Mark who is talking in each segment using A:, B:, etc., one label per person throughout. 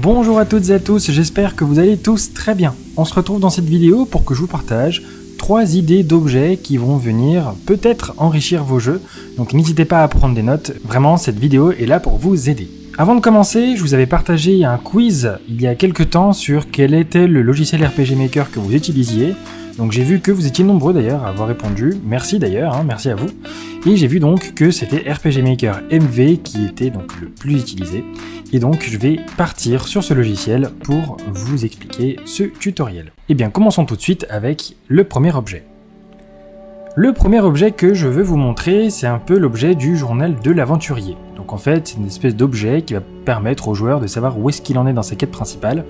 A: Bonjour à toutes et à tous, j'espère que vous allez tous très bien. On se retrouve dans cette vidéo pour que je vous partage 3 idées d'objets qui vont venir peut-être enrichir vos jeux, donc n'hésitez pas à prendre des notes, vraiment cette vidéo est là pour vous aider. Avant de commencer, je vous avais partagé un quiz il y a quelques temps sur quel était le logiciel RPG Maker que vous utilisiez. Donc j'ai vu que vous étiez nombreux d'ailleurs à avoir répondu, merci d'ailleurs, merci à vous. Et j'ai vu donc que c'était RPG Maker MV qui était donc le plus utilisé. Et donc je vais partir sur ce logiciel pour vous expliquer ce tutoriel. Et bien commençons tout de suite avec le premier objet. Le premier objet que je veux vous montrer, c'est un peu l'objet du journal de l'aventurier. Donc en fait, c'est une espèce d'objet qui va permettre au joueur de savoir où est-ce qu'il en est dans sa quête principale.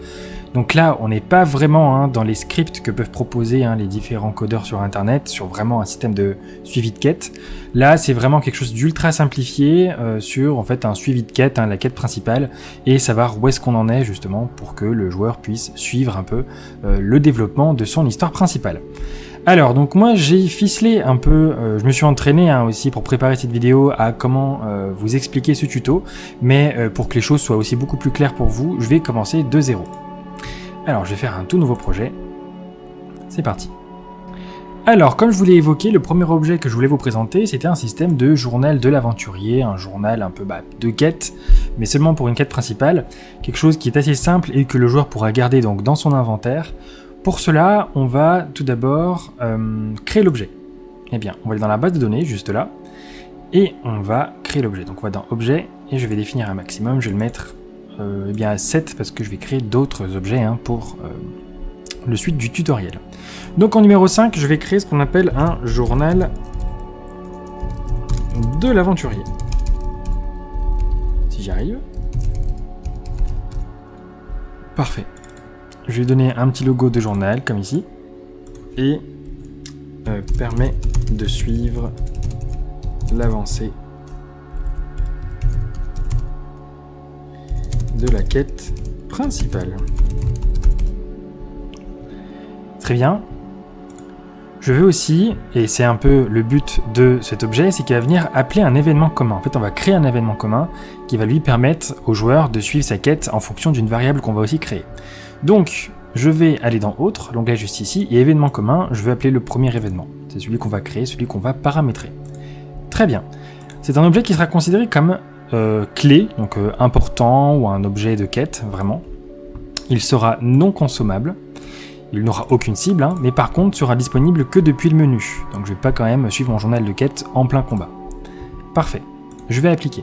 A: Donc là, on n'est pas vraiment dans les scripts que peuvent proposer les différents codeurs sur internet, sur vraiment un système de suivi de quête. Là, c'est vraiment quelque chose d'ultra simplifié sur en fait un suivi de quête, la quête principale, et savoir où est-ce qu'on en est justement pour que le joueur puisse suivre un peu le développement de son histoire principale. Alors, donc moi j'ai ficelé un peu, je me suis entraîné aussi pour préparer cette vidéo à comment vous expliquer ce tuto, mais pour que les choses soient aussi beaucoup plus claires pour vous, je vais commencer de zéro. Alors, je vais faire un tout nouveau projet. C'est parti. Alors, comme je vous l'ai évoqué, le premier objet que je voulais vous présenter, c'était un système de journal de l'aventurier, un journal un peu de quête, mais seulement pour une quête principale, quelque chose qui est assez simple et que le joueur pourra garder donc dans son inventaire. Pour cela, on va tout d'abord créer l'objet. Eh bien, on va aller dans la base de données, juste là, et on va créer l'objet. Donc on va dans Objet, et je vais définir un maximum, je vais le mettre à 7, parce que je vais créer d'autres objets pour le suite du tutoriel. Donc en numéro 5, je vais créer ce qu'on appelle un journal de l'aventurier. Si j'y arrive. Parfait. Je vais donner un petit logo de journal, comme ici, et permet de suivre l'avancée de la quête principale. Très bien. Je veux aussi, et c'est un peu le but de cet objet, c'est qu'il va venir appeler un événement commun. En fait, on va créer un événement commun qui va lui permettre au joueur de suivre sa quête en fonction d'une variable qu'on va aussi créer. Donc, je vais aller dans Autre, l'onglet juste ici, et événement commun, je vais appeler le premier événement. C'est celui qu'on va créer, celui qu'on va paramétrer. Très bien. C'est un objet qui sera considéré comme clé, donc important, ou un objet de quête, vraiment. Il sera non consommable, il n'aura aucune cible, mais par contre sera disponible que depuis le menu. Donc je vais pas quand même suivre mon journal de quête en plein combat. Parfait. Je vais appliquer.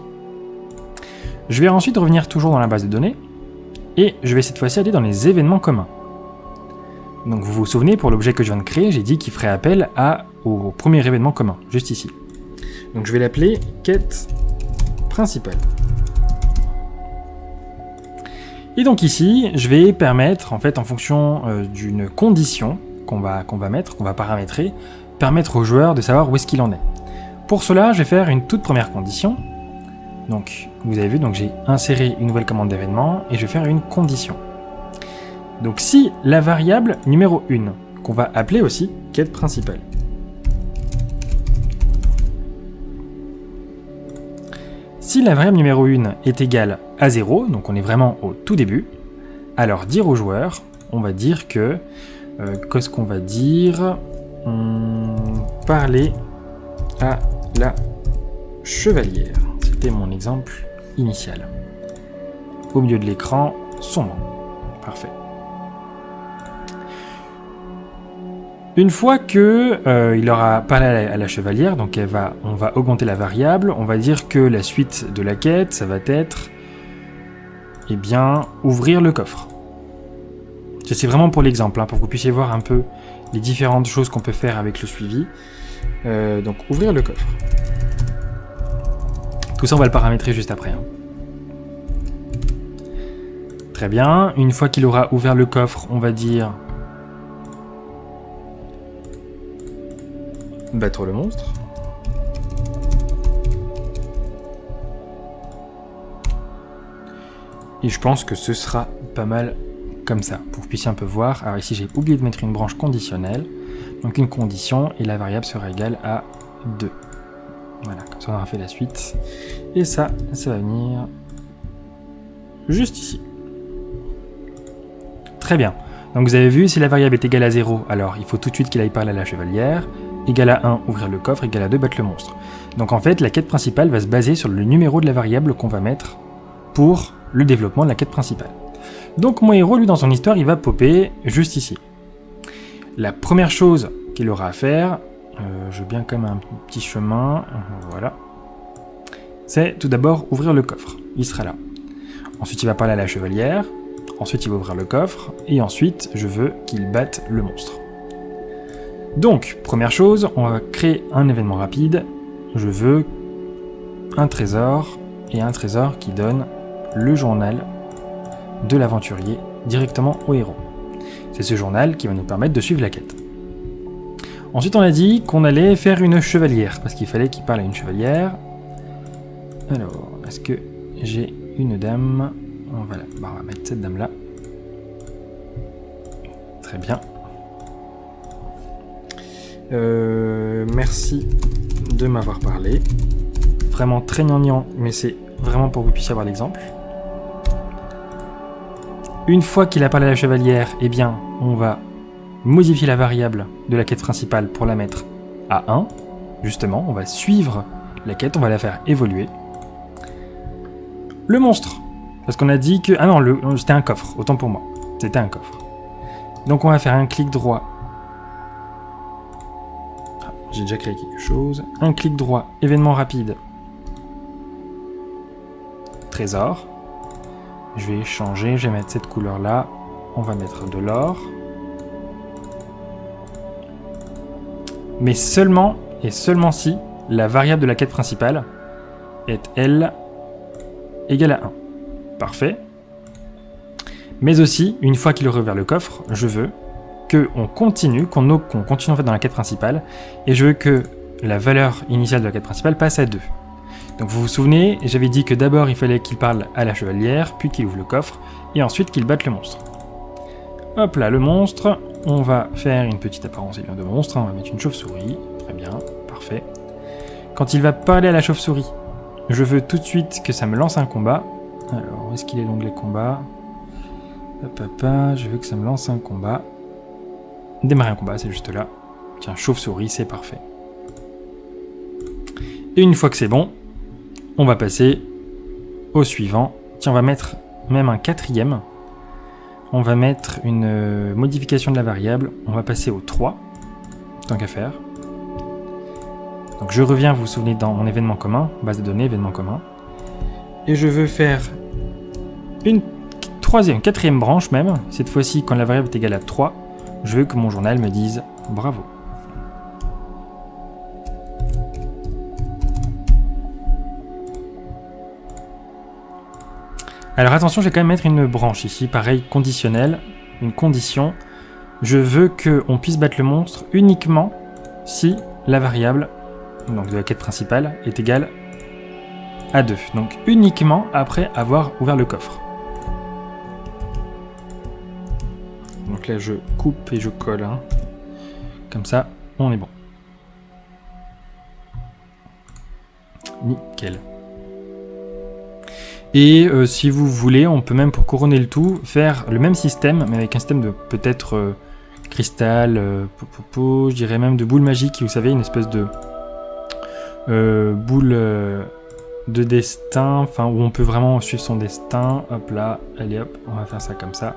A: Je vais ensuite revenir toujours dans la base de données, et je vais cette fois-ci aller dans les événements communs. Donc vous vous souvenez, pour l'objet que je viens de créer, j'ai dit qu'il ferait appel au premier événement commun, juste ici. Donc je vais l'appeler quête principale. Et donc ici, je vais permettre, en fait, en fonction d'une condition qu'on va paramétrer, permettre au joueur de savoir où est-ce qu'il en est. Pour cela, je vais faire une toute première condition. Donc, vous avez vu, donc j'ai inséré une nouvelle commande d'événement et je vais faire une condition. Donc, si la variable numéro 1, qu'on va appeler aussi quête principale, si la variable numéro 1 est égale à 0, donc on est vraiment au tout début, alors dire au joueur, on va dire que, qu'est-ce qu'on va dire, parler à la chevalière. C'était mon exemple initial. Au milieu de l'écran, son nom. Parfait. Une fois que il aura parlé à la chevalière, donc on va augmenter la variable, on va dire que la suite de la quête, ça va être, ouvrir le coffre. C'est vraiment pour l'exemple, pour que vous puissiez voir un peu les différentes choses qu'on peut faire avec le suivi. Donc ouvrir le coffre. Tout ça, on va le paramétrer juste après. Très bien. Une fois qu'il aura ouvert le coffre, on va dire battre le monstre. Et je pense que ce sera pas mal comme ça, pour que vous puissiez un peu voir. Alors ici, j'ai oublié de mettre une branche conditionnelle. Donc une condition, et la variable sera égale à 2. Voilà, comme ça on aura fait la suite. Et ça va venir juste ici. Très bien. Donc vous avez vu, si la variable est égale à 0, alors il faut tout de suite qu'il aille parler à la chevalière. Égal à 1, ouvrir le coffre. Égal à 2, battre le monstre. Donc en fait, la quête principale va se baser sur le numéro de la variable qu'on va mettre pour le développement de la quête principale. Donc mon héros, lui, dans son histoire, il va popper juste ici. La première chose qu'il aura à faire, je veux bien quand même un petit chemin, voilà, c'est tout d'abord ouvrir le coffre. Il sera là. Ensuite, il va parler à la chevalière. Ensuite, il va ouvrir le coffre. Et ensuite, je veux qu'il batte le monstre. Donc, première chose, on va créer un événement rapide. Je veux un trésor, et un trésor qui donne le journal de l'aventurier directement au héros. C'est ce journal qui va nous permettre de suivre la quête. Ensuite, on a dit qu'on allait faire une chevalière, parce qu'il fallait qu'il parle à une chevalière. Alors, est-ce que j'ai une dame? On va mettre cette dame-là. Très bien. Merci de m'avoir parlé. Vraiment très gnangnan, mais c'est vraiment pour que vous puissiez avoir l'exemple. Une fois qu'il a parlé à la chevalière, eh bien, on va modifier la variable de la quête principale pour la mettre à 1. Justement, on va suivre la quête, on va la faire évoluer. Le monstre, parce qu'on a dit que... Ah non, c'était un coffre, autant pour moi. C'était un coffre. Donc on va faire un clic droit. J'ai déjà créé quelque chose. Un clic droit, événement rapide. Trésor. Je vais changer, je vais mettre cette couleur-là. On va mettre de l'or. Mais seulement, et seulement si, la variable de la quête principale est, elle, égale à 1. Parfait. Mais aussi, une fois qu'il aura ouvert le coffre, je veux qu'on continue, qu'on continue en fait dans la quête principale, et je veux que la valeur initiale de la quête principale passe à 2. Donc vous vous souvenez, j'avais dit que d'abord il fallait qu'il parle à la chevalière, puis qu'il ouvre le coffre, et ensuite qu'il batte le monstre. Hop là, le monstre, on va faire une petite apparence de monstre, on va mettre une chauve-souris, très bien, parfait. Quand il va parler à la chauve-souris, je veux tout de suite que ça me lance un combat. Alors, où est-ce qu'il est l'onglet combat? Je veux que ça me lance un combat. Démarrer un combat, c'est juste là. Tiens, chauve-souris, c'est parfait. Et une fois que c'est bon, on va passer au suivant. Tiens, on va mettre même un 4e. On va mettre une modification de la variable. On va passer au 3, tant qu'à faire. Donc je reviens, vous vous souvenez, dans mon événement commun, base de données, événement commun. Et je veux faire une 4e branche même. Cette fois-ci, quand la variable est égale à 3, je veux que mon journal me dise bravo. Alors attention, je vais quand même mettre une branche ici, pareil, conditionnelle, une condition. Je veux qu'on puisse battre le monstre uniquement si la variable donc de la quête principale est égale à 2. Donc uniquement après avoir ouvert le coffre. Donc là je coupe et je colle. Hein. Comme ça, on est bon. Nickel. Et si vous voulez, on peut même, pour couronner le tout, faire le même système, mais avec un système de peut-être cristal, je dirais même de boule magique, vous savez, une espèce de boule de destin, enfin où on peut vraiment suivre son destin. Hop là, allez hop, on va faire ça comme ça.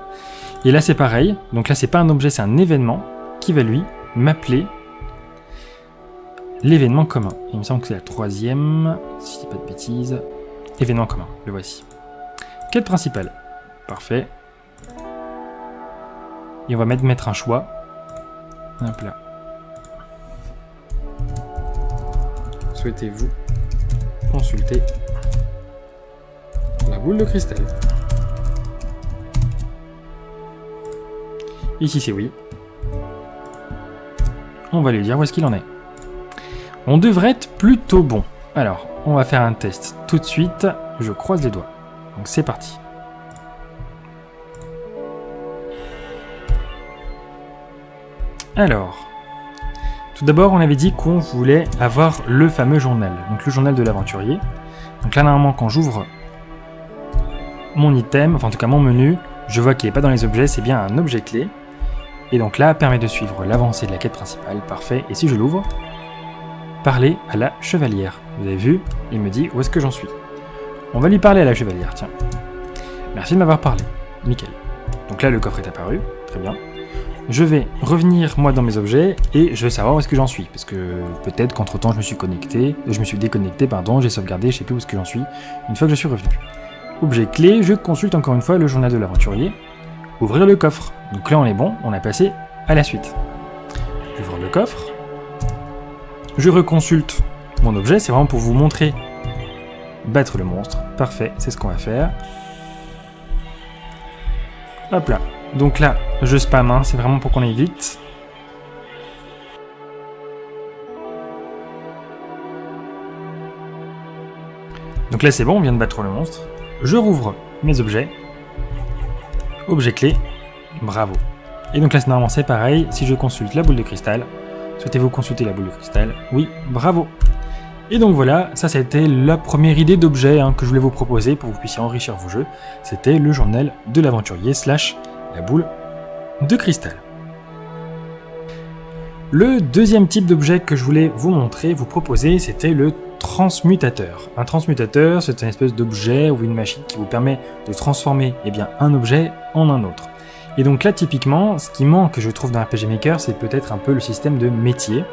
A: Et là c'est pareil, donc là c'est pas un objet, c'est un événement qui va lui m'appeler l'événement commun. Il me semble que c'est la 3e, si je dis pas de bêtises. Événement commun, le voici. Quête principale, parfait. Et on va mettre un choix. Hop là. Souhaitez-vous consulter la boule de cristal? Ici c'est oui. On va lui dire où est-ce qu'il en est. On devrait être plutôt bon. Alors, on va faire un test tout de suite. Je croise les doigts. Donc c'est parti. Alors, tout d'abord, on avait dit qu'on voulait avoir le fameux journal. Donc le journal de l'aventurier. Donc là, normalement, quand j'ouvre mon item, enfin en tout cas mon menu, Je vois qu'il n'est pas dans les objets, c'est bien un objet clé. Et donc là, permet de suivre l'avancée de la quête principale, parfait. Et si je l'ouvre, parler à la chevalière. Vous avez vu, il me dit où est-ce que j'en suis. On va lui parler à la chevalière, tiens. Merci de m'avoir parlé, nickel. Donc là, le coffre est apparu, très bien. Je vais revenir, moi, dans mes objets, et je vais savoir où est-ce que j'en suis. Parce que peut-être qu'entre-temps, je me suis déconnecté, j'ai sauvegardé, je sais plus où est-ce que j'en suis, une fois que je suis revenu. Objet clé, je consulte encore une fois le journal de l'aventurier. Ouvrir le coffre. Donc là, on est bon, on a passé à la suite. J'ouvre le coffre. Je reconsulte mon objet, c'est vraiment pour vous montrer battre le monstre. Parfait, c'est ce qu'on va faire. Hop là. Donc là, je spam, hein, c'est vraiment pour qu'on aille vite. Donc là, c'est bon, on vient de battre le monstre. Je rouvre mes objets. Objet clé, bravo. Et donc là, normalement, c'est pareil. Si je consulte la boule de cristal, souhaitez-vous consulter la boule de cristal? Oui, bravo. Et donc voilà, ça c'était la première idée d'objet que je voulais vous proposer pour que vous puissiez enrichir vos jeux. C'était le journal de l'aventurier / la boule de cristal. Le deuxième type d'objet que je voulais vous montrer, vous proposer, c'était le transmutateur. Un transmutateur, c'est une espèce d'objet ou une machine qui vous permet de transformer un objet en un autre. Et donc là, typiquement, ce qui manque, je trouve, dans RPG Maker, c'est peut-être un peu le système de métier.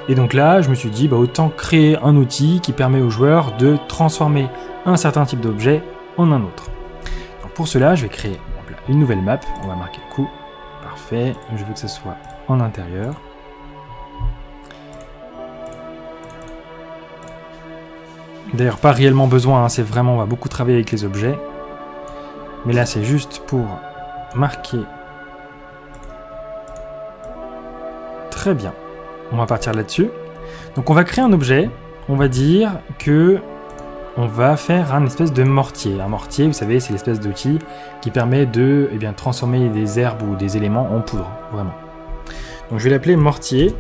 A: Et donc là, je me suis dit, autant créer un outil qui permet aux joueurs de transformer un certain type d'objet en un autre. Donc pour cela, je vais créer une nouvelle map. On va marquer le coup. Parfait. Je veux que ce soit en intérieur. D'ailleurs, pas réellement besoin, c'est vraiment, on va beaucoup travailler avec les objets. Mais là, c'est juste pour marquer. Très bien. On va partir là-dessus. Donc, on va créer un objet. On va dire que on va faire un espèce de mortier. Un mortier, vous savez, c'est l'espèce d'outil qui permet de transformer des herbes ou des éléments en poudre, vraiment. Donc, je vais l'appeler mortier.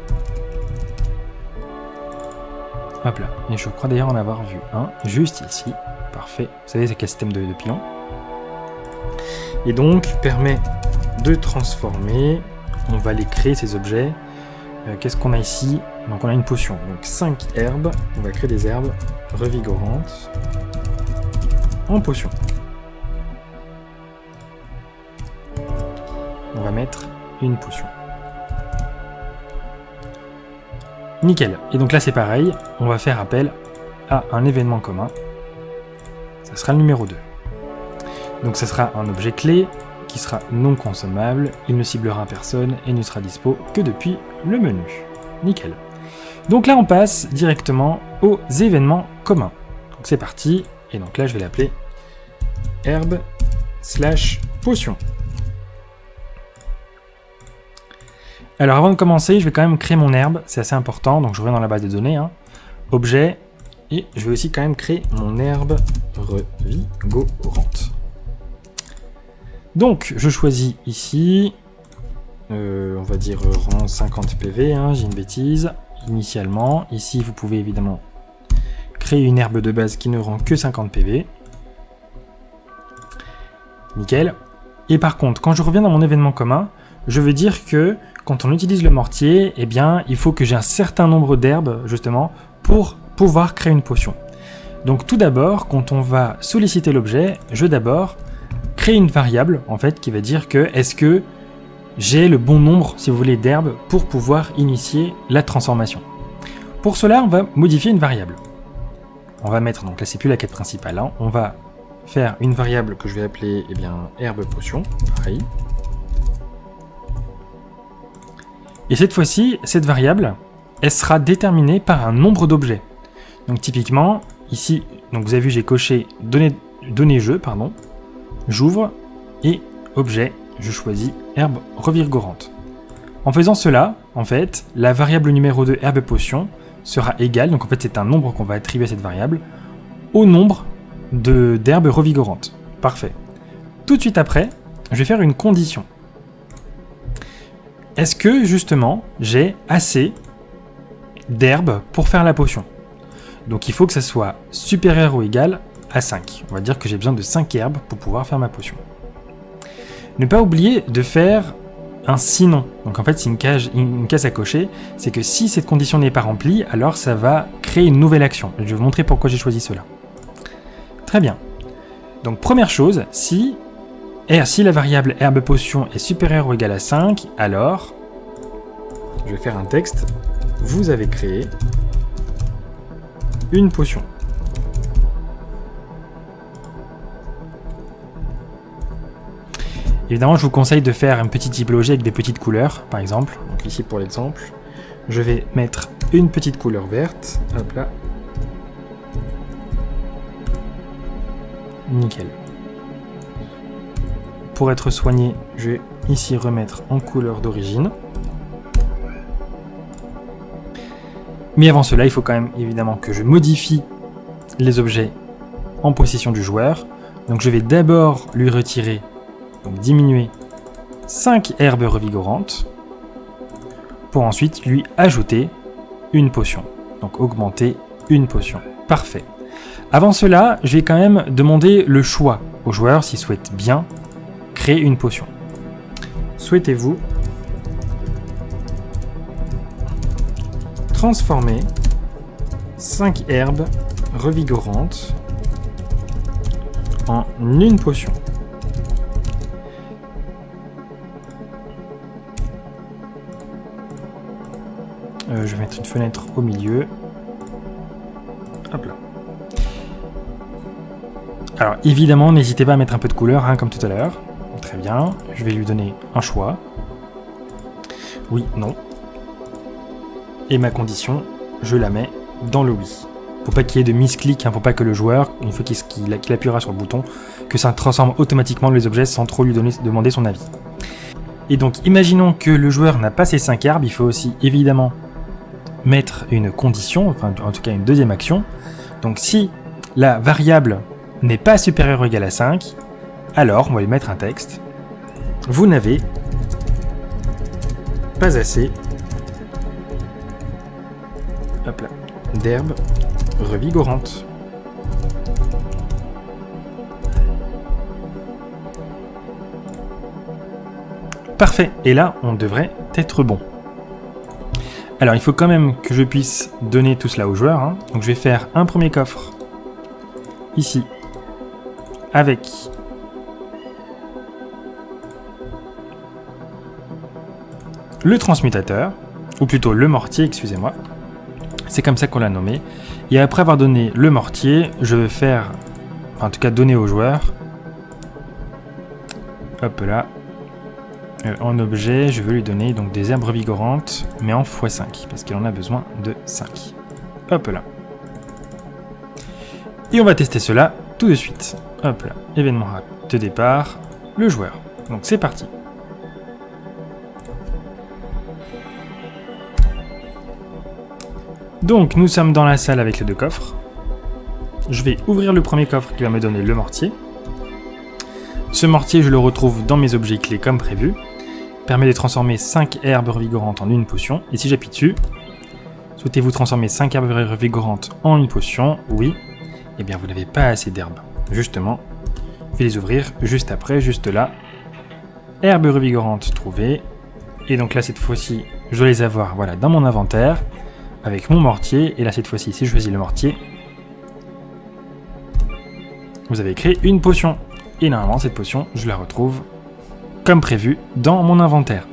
A: Hop là, et je crois d'ailleurs en avoir vu un, juste ici. Parfait, vous savez c'est quel système de pilon. Et donc, permet de transformer, on va les créer ces objets. Qu'est-ce qu'on a ici? Donc on a une potion, donc 5 herbes, on va créer des herbes revigorantes en potion. On va mettre une potion. Nickel. Et donc là, c'est pareil. On va faire appel à un événement commun. Ça sera le numéro 2. Donc ça sera un objet clé qui sera non consommable. Il ne ciblera personne et ne sera dispo que depuis le menu. Nickel. Donc là, on passe directement aux événements communs. Donc c'est parti. Et donc là, je vais l'appeler herbe / potion. Alors avant de commencer, je vais quand même créer mon herbe, c'est assez important, donc je reviens dans la base de données, objet, et je vais aussi quand même créer mon herbe revigorante. Donc je choisis ici, on va dire rang 50 PV, j'ai une bêtise, initialement. Ici vous pouvez évidemment créer une herbe de base qui ne rend que 50 PV. Nickel. Et par contre, quand je reviens dans mon événement commun, je veux dire que quand on utilise le mortier, il faut que j'ai un certain nombre d'herbes, justement, pour pouvoir créer une potion. Donc tout d'abord, quand on va solliciter l'objet, je vais d'abord créer une variable, en fait, qui va dire que est-ce que j'ai le bon nombre, si vous voulez, d'herbes pour pouvoir initier la transformation. Pour cela, on va modifier une variable. On va mettre, donc là c'est plus la quête principale, on va faire une variable que je vais appeler, herbe potion, pareil. Et cette fois-ci, cette variable, elle sera déterminée par un nombre d'objets. Donc typiquement, ici, donc vous avez vu, j'ai coché données jeu, j'ouvre, et objet, je choisis herbe revigorante. En faisant cela, en fait, la variable numéro 2, herbe potion, sera égale, donc en fait c'est un nombre qu'on va attribuer à cette variable, au nombre d'herbes revigorantes. Parfait. Tout de suite après, je vais faire une condition. Est-ce que, justement, j'ai assez d'herbes pour faire la potion? Donc il faut que ça soit supérieur ou égal à 5. On va dire que j'ai besoin de 5 herbes pour pouvoir faire ma potion. Ne pas oublier de faire un sinon. Donc en fait, c'est une case à cocher. C'est que si cette condition n'est pas remplie, alors ça va créer une nouvelle action. Je vais vous montrer pourquoi j'ai choisi cela. Très bien. Donc première chose, si la variable herbe potion est supérieure ou égale à 5, alors je vais faire un texte. Vous avez créé une potion. Évidemment, je vous conseille de faire un petit typologie avec des petites couleurs, par exemple. Donc ici, pour l'exemple, je vais mettre une petite couleur verte. Hop là. Nickel. Pour être soigné, je vais ici remettre en couleur d'origine. Mais avant cela, il faut quand même évidemment que je modifie les objets en possession du joueur. Donc je vais d'abord lui retirer, donc diminuer 5 herbes revigorantes pour ensuite lui ajouter une potion. Donc augmenter une potion. Parfait. Avant cela, je vais quand même demander le choix au joueur s'il souhaite bien créer une potion. Souhaitez-vous transformer 5 herbes revigorantes en une potion? Je vais mettre une fenêtre au milieu. Hop là. Alors évidemment, n'hésitez pas à mettre un peu de couleur, hein, comme tout à l'heure. Très bien. Je vais lui donner un choix. Oui, non. Et ma condition, je la mets dans le oui. Faut pas qu'il y ait de misclick, hein, faut pas que le joueur, une fois qu'il appuiera sur le bouton, que ça transforme automatiquement les objets sans trop lui demander son avis. Et donc, imaginons que le joueur n'a pas ces 5 herbes, il faut aussi évidemment mettre une condition, enfin en tout cas une deuxième action. Donc si la variable n'est pas supérieure ou égale à 5, alors on va lui mettre un texte. Vous n'avez pas assez d'herbes revigorantes. Parfait, et là on devrait être bon. Alors il faut quand même que je puisse donner tout cela au joueur, hein. Donc je vais faire un premier coffre ici avec le transmutateur, ou plutôt le mortier, excusez-moi. C'est comme ça qu'on l'a nommé. Et après avoir donné le mortier, je vais faire, enfin en tout cas donner au joueur, hop là, en objet, je veux lui donner donc des herbes revigorantes, mais en x5, parce qu'il en a besoin de 5. Hop là. Et on va tester cela tout de suite. Hop là, événement de départ, le joueur. Donc c'est parti. Donc nous sommes dans la salle avec les deux coffres. Je vais ouvrir le premier coffre qui va me donner le mortier. Ce mortier, je le retrouve dans mes objets clés comme prévu. Permet de transformer 5 herbes revigorantes en une potion. Et si j'appuie dessus, souhaitez-vous transformer 5 herbes revigorantes en une potion? Oui. Eh bien, vous n'avez pas assez d'herbes. Justement, je vais les ouvrir juste après, juste là. Herbes revigorantes trouvées. Et donc là, cette fois-ci, je dois les avoir voilà, dans mon inventaire avec mon mortier. Et là, cette fois-ci, si je choisis le mortier, vous avez créé une potion. Et normalement, cette potion, je la retrouve comme prévu dans mon inventaire.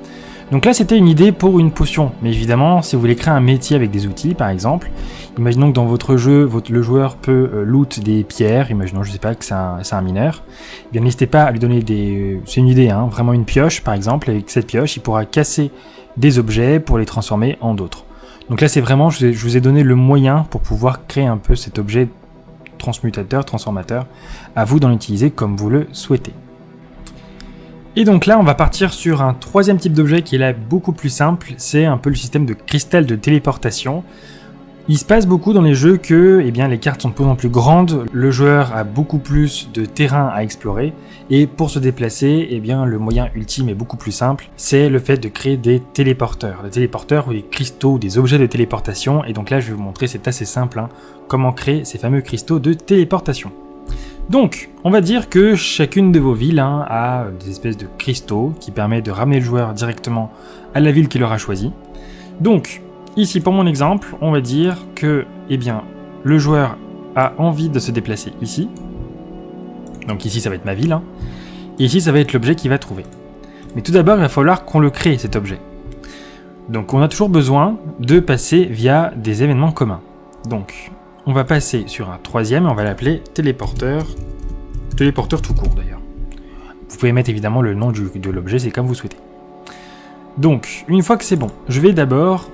A: Donc là, c'était une idée pour une potion. Mais évidemment, si vous voulez créer un métier avec des outils, par exemple, imaginons que dans votre jeu, le joueur peut loot des pierres. Imaginons, je sais pas, que c'est un mineur. Eh bien, n'hésitez pas à lui donner des... C'est une idée, hein, vraiment une pioche, par exemple. Avec cette pioche, il pourra casser des objets pour les transformer en d'autres. Donc là, c'est vraiment, je vous ai donné le moyen pour pouvoir créer un peu cet objet transmutateur, transformateur. À vous d'en utiliser comme vous le souhaitez. Et donc là, on va partir sur un troisième type d'objet qui est là beaucoup plus simple. C'est un peu le système de cristal de téléportation. Il se passe beaucoup dans les jeux que eh bien, les cartes sont de plus en plus grandes, le joueur a beaucoup plus de terrain à explorer, et pour se déplacer, eh bien, le moyen ultime est beaucoup plus simple, c'est le fait de créer des téléporteurs. Des téléporteurs ou des cristaux, des objets de téléportation, et donc là je vais vous montrer, c'est assez simple, hein, comment créer ces fameux cristaux de téléportation. Donc, on va dire que chacune de vos villes a des espèces de cristaux qui permettent de ramener le joueur directement à la ville qu'il aura choisie. Donc, ici pour mon exemple, on va dire que le joueur a envie de se déplacer ici. Donc ici ça va être ma ville, et ici ça va être l'objet qu'il va trouver. Mais tout d'abord il va falloir qu'on le crée cet objet. Donc on a toujours besoin de passer via des événements communs. Donc on va passer sur un troisième et on va l'appeler téléporteur. Téléporteur tout court d'ailleurs. Vous pouvez mettre évidemment le nom de l'objet, c'est comme vous souhaitez. Donc une fois que c'est bon, je vais d'abord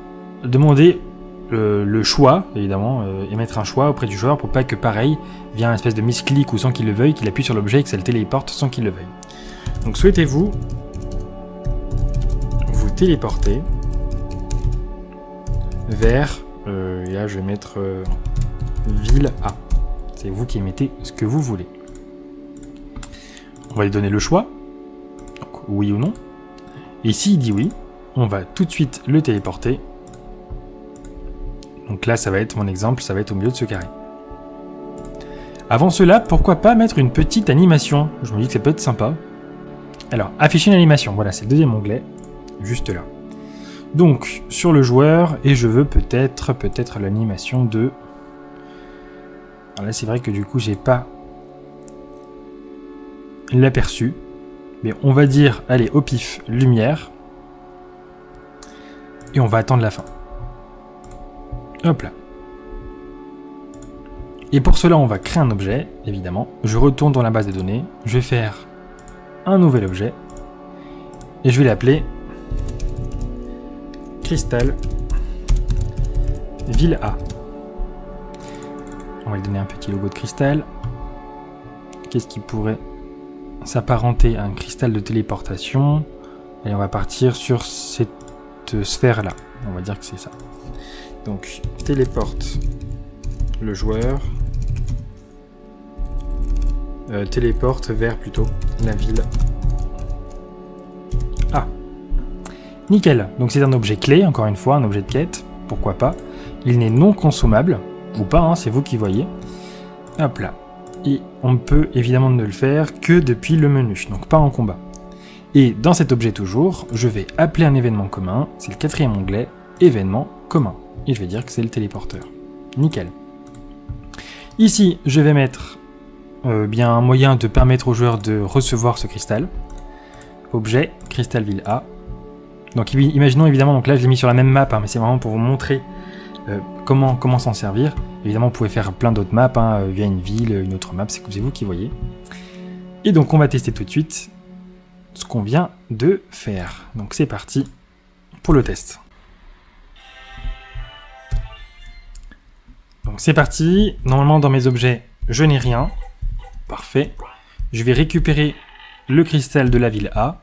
A: demander le choix, évidemment, et mettre un choix auprès du joueur pour pas que pareil, via un espèce de misclick ou sans qu'il le veuille, qu'il appuie sur l'objet et que ça le téléporte sans qu'il le veuille. Donc souhaitez-vous vous téléporter vers, et là je vais mettre ville A. C'est vous qui mettez ce que vous voulez. On va lui donner le choix, donc oui ou non. Et s'il dit oui, on va tout de suite le téléporter. Donc là, ça va être mon exemple, ça va être au milieu de ce carré. Avant cela, pourquoi pas mettre une petite animation? Je me dis que ça peut être sympa. Alors, afficher une animation, voilà, c'est le deuxième onglet, juste là. Donc, sur le joueur, et je veux peut-être l'animation de... Alors là, c'est vrai que du coup, j'ai pas l'aperçu. Mais on va dire, allez, au pif, lumière. Et on va attendre la fin. Hop là. Et pour cela, on va créer un objet, évidemment. Je retourne dans la base de données. Je vais faire un nouvel objet. Et je vais l'appeler Cristal Ville A. On va lui donner un petit logo de cristal. Qu'est-ce qui pourrait s'apparenter à un cristal de téléportation? Et on va partir sur cette sphère-là. On va dire que c'est ça. Donc, téléporte le joueur. Téléporte vers plutôt la ville. Ah, nickel. Donc c'est un objet clé, encore une fois, un objet de quête. Pourquoi pas. Il n'est non consommable, ou pas, c'est vous qui voyez. Hop là. Et on peut évidemment ne le faire que depuis le menu, donc pas en combat. Et dans cet objet toujours, je vais appeler un événement commun. C'est le quatrième onglet, événement commun. Et je vais dire que c'est le téléporteur. Nickel. Ici, je vais mettre un moyen de permettre au joueur de recevoir ce cristal. Objet, cristal ville A. Donc imaginons évidemment, donc là je l'ai mis sur la même map, mais c'est vraiment pour vous montrer comment s'en servir. Évidemment, vous pouvez faire plein d'autres maps, via une ville, une autre map, c'est vous qui voyez. Et donc on va tester tout de suite ce qu'on vient de faire. Donc c'est parti pour le test. Donc c'est parti, normalement dans mes objets, je n'ai rien. Parfait. Je vais récupérer le cristal de la ville A.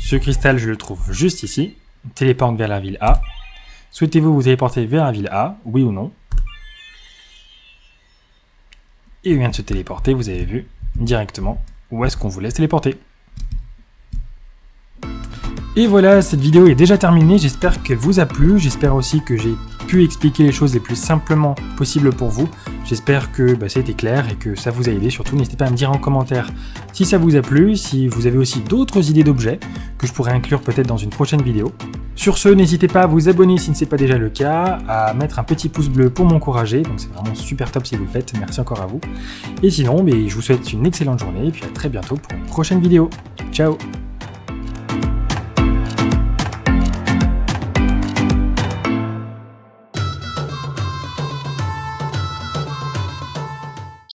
A: Ce cristal, je le trouve juste ici. Téléporte vers la ville A. Souhaitez-vous vous téléporter vers la ville A, oui ou non? Et il vient de se téléporter, vous avez vu, directement où est-ce qu'on vous laisse téléporter. Et voilà, cette vidéo est déjà terminée, j'espère qu'elle vous a plu, j'espère aussi que j'ai pu expliquer les choses les plus simplement possible pour vous. J'espère que ça a été clair et que ça vous a aidé. Surtout, n'hésitez pas à me dire en commentaire si ça vous a plu, si vous avez aussi d'autres idées d'objets que je pourrais inclure peut-être dans une prochaine vidéo. Sur ce, n'hésitez pas à vous abonner si ce n'est pas déjà le cas, à mettre un petit pouce bleu pour m'encourager, donc c'est vraiment super top si vous le faites, merci encore à vous. Et sinon, je vous souhaite une excellente journée et puis à très bientôt pour une prochaine vidéo. Ciao!